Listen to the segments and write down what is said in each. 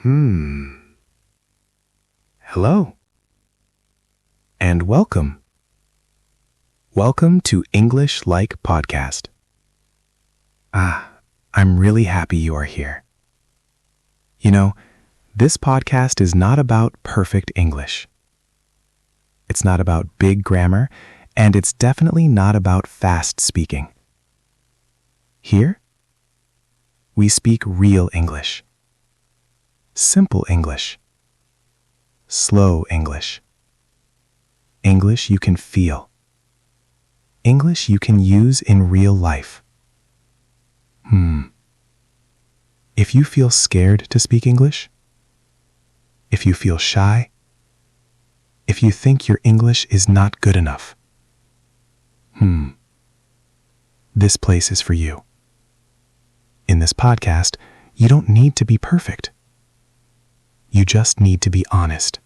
Hmm. Hello. And welcome. Welcome to English Like Podcast. I'm really happy you are here. You know, this podcast is not about perfect English. It's not about big grammar, and it's definitely not about fast speaking. Here, we speak real English. Simple English. Slow English. English you can feel. English you can use in real life. If you feel scared to speak English, if you feel shy, if you think your English is not good enough, this place is for you. In this podcast, you don't need to be perfect. You just need to be honest.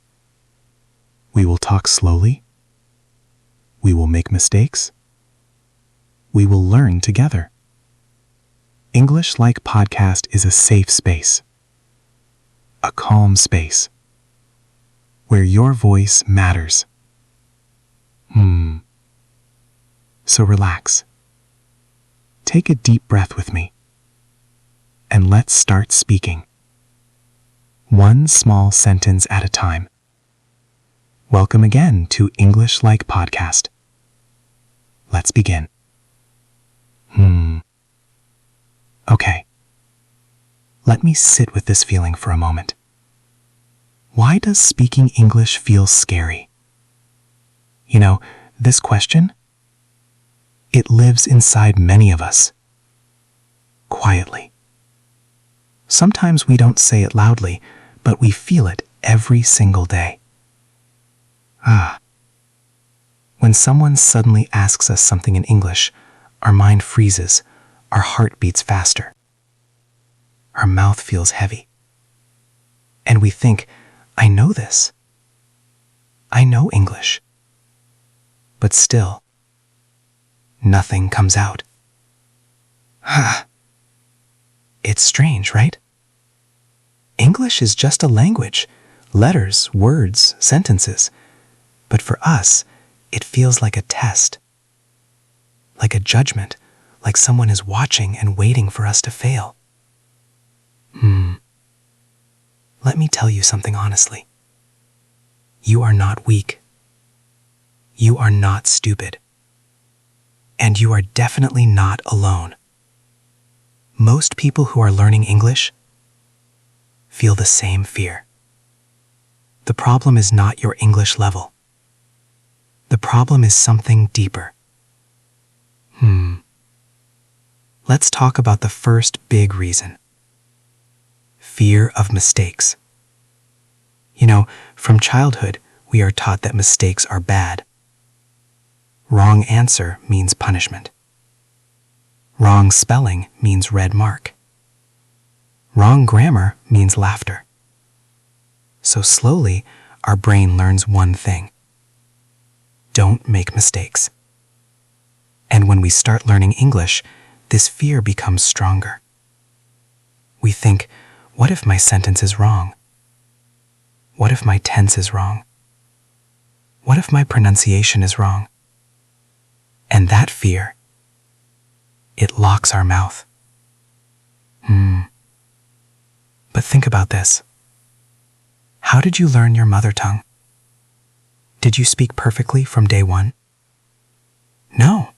We will talk slowly. We will make mistakes. We will learn together. English Like Podcast is a safe space, a calm space, where your voice matters. So relax. Take a deep breath with me, and let's start speaking. One small sentence at a time. Welcome again to English Like Podcast. Let's begin. Okay. Let me sit with this feeling for a moment. Why does speaking English feel scary? You know, this question, it lives inside many of us. Quietly. Sometimes we don't say it loudly, but we feel it every single day. When someone suddenly asks us something in English, our mind freezes, our heart beats faster. Our mouth feels heavy. And we think, I know this. I know English. But still, nothing comes out. It's strange, right? English is just a language, letters, words, sentences. But for us, it feels like a test, like a judgment, like someone is watching and waiting for us to fail. Let me tell you something honestly. You are not weak. You are not stupid. And you are definitely not alone. Most people who are learning English feel the same fear. The problem is not your English level. The problem is something deeper. Let's talk about the first big reason. Fear of mistakes. You know, from childhood, we are taught that mistakes are bad. Wrong answer means punishment. Wrong spelling means red mark. Wrong grammar means laughter. So slowly, our brain learns one thing. Don't make mistakes. And when we start learning English, this fear becomes stronger. We think, what if my sentence is wrong? What if my tense is wrong? What if my pronunciation is wrong? And that fear, it locks our mouth. But think about this. How did you learn your mother tongue? Did you speak perfectly from day one? No.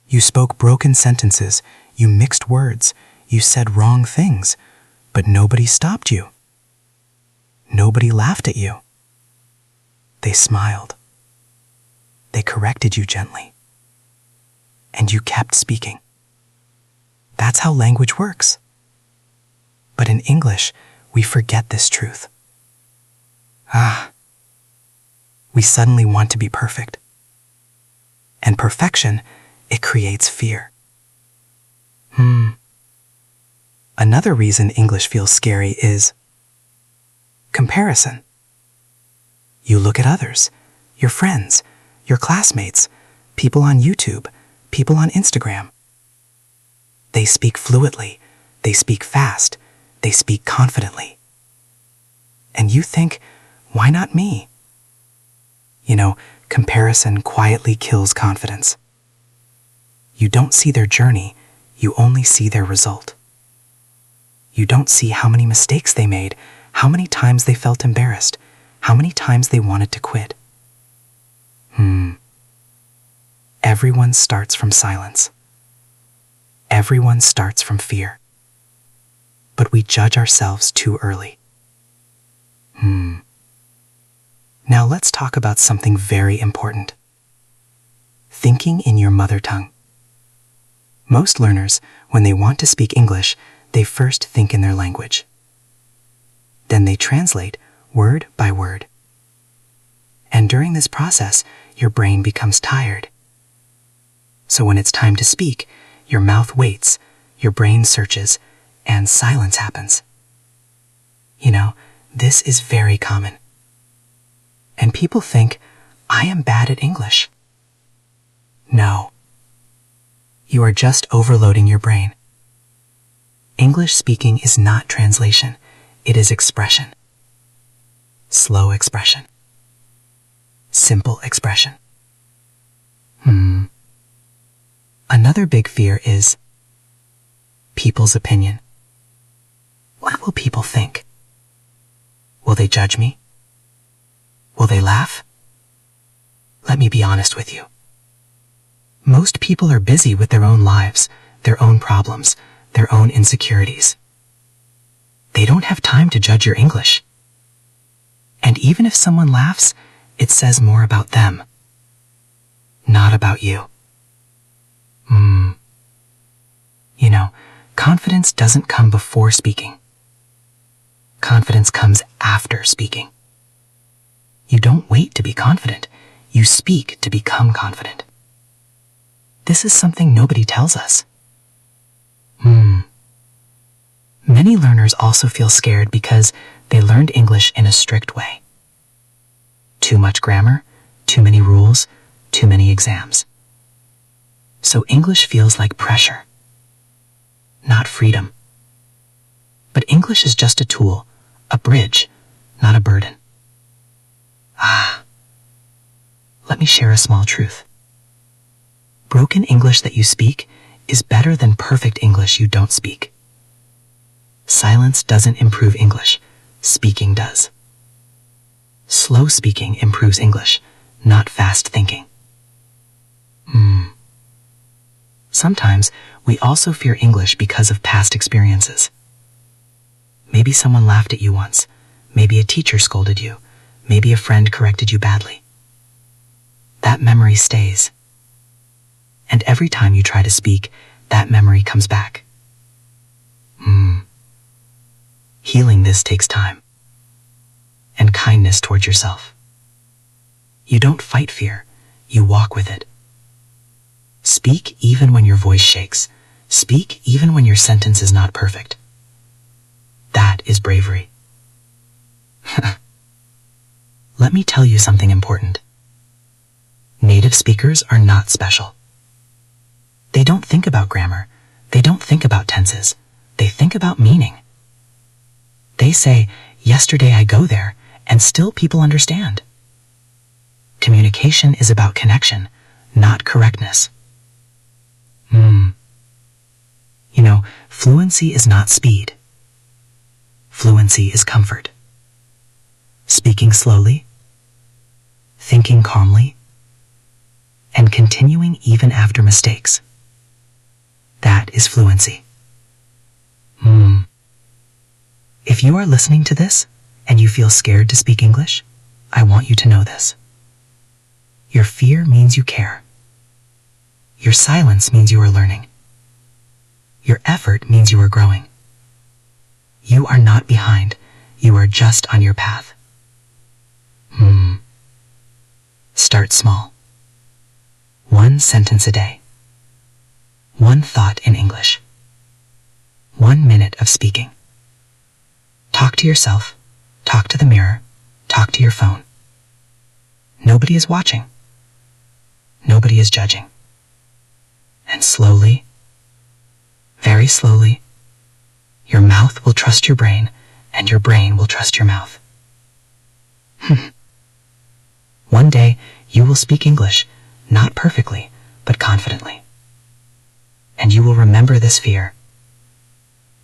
You spoke broken sentences, you mixed words, you said wrong things, but nobody stopped you. Nobody laughed at you. They smiled. They corrected you gently. And you kept speaking. That's how language works. But in English, we forget this truth. We suddenly want to be perfect. And perfection, it creates fear. Another reason English feels scary is comparison. You look at others, your friends, your classmates, people on YouTube, people on Instagram. They speak fluently, they speak fast, they speak confidently. And you think, why not me? Comparison quietly kills confidence. You don't see their journey, you only see their result. You don't see how many mistakes they made, how many times they felt embarrassed, how many times they wanted to quit. Everyone starts from silence. Everyone starts from fear. But we judge ourselves too early. Now let's talk about something very important. Thinking in your mother tongue. Most learners, when they want to speak English, they first think in their language. Then they translate word by word. And during this process, your brain becomes tired. So when it's time to speak, your mouth waits, your brain searches, and silence happens. This is very common. And people think, I am bad at English. No. You are just overloading your brain. English speaking is not translation, it is expression. Slow expression. Simple expression. Another big fear is people's opinion. What will people think? Will they judge me? Will they laugh? Let me be honest with you. Most people are busy with their own lives, their own problems, their own insecurities. They don't have time to judge your English. And even if someone laughs, it says more about them, not about you. Confidence doesn't come before speaking. Confidence comes after speaking. You don't wait to be confident. You speak to become confident. This is something nobody tells us. Many learners also feel scared because they learned English in a strict way. Too much grammar, too many rules, too many exams. So English feels like pressure, not freedom. But English is just a tool, a bridge, not a burden. Let me share a small truth. Broken English that you speak is better than perfect English you don't speak. Silence doesn't improve English, speaking does. Slow speaking improves English, not fast thinking. Sometimes we also fear English because of past experiences. Maybe someone laughed at you once, maybe a teacher scolded you, maybe a friend corrected you badly. That memory stays. And every time you try to speak, that memory comes back. Healing this takes time. And kindness towards yourself. You don't fight fear, you walk with it. Speak even when your voice shakes. Speak even when your sentence is not perfect. That is bravery. Let me tell you something important. Native speakers are not special. They don't think about grammar. They don't think about tenses. They think about meaning. They say, yesterday I go there, and still people understand. Communication is about connection, not correctness. Fluency is not speed. Fluency is comfort. Speaking slowly, thinking calmly, and continuing even after mistakes. That is fluency. If you are listening to this and you feel scared to speak English, I want you to know this. Your fear means you care. Your silence means you are learning. Your effort means you are growing. You are not behind. You are just on your path. Start small. 1 sentence a day. 1 thought in English. 1 minute of speaking. Talk to yourself. Talk to the mirror. Talk to your phone. Nobody is watching. Nobody is judging. And slowly, very slowly, your mouth will trust your brain, and your brain will trust your mouth. One day, you will speak English, not perfectly, but confidently. And you will remember this fear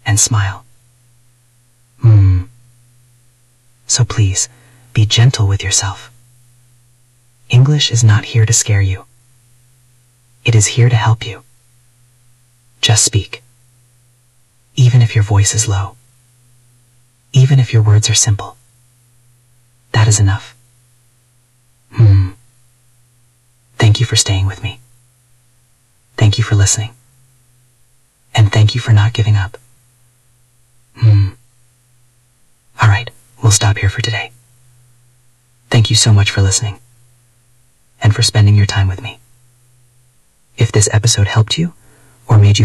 and smile. So please, be gentle with yourself. English is not here to scare you. It is here to help you. Just speak. Even if your voice is low. Even if your words are simple. That is enough. Thank you for staying with me. Thank you for listening. And thank you for not giving up. Alright, we'll stop here for today. Thank you so much for listening. And for spending your time with me. If this episode helped you, or made you feel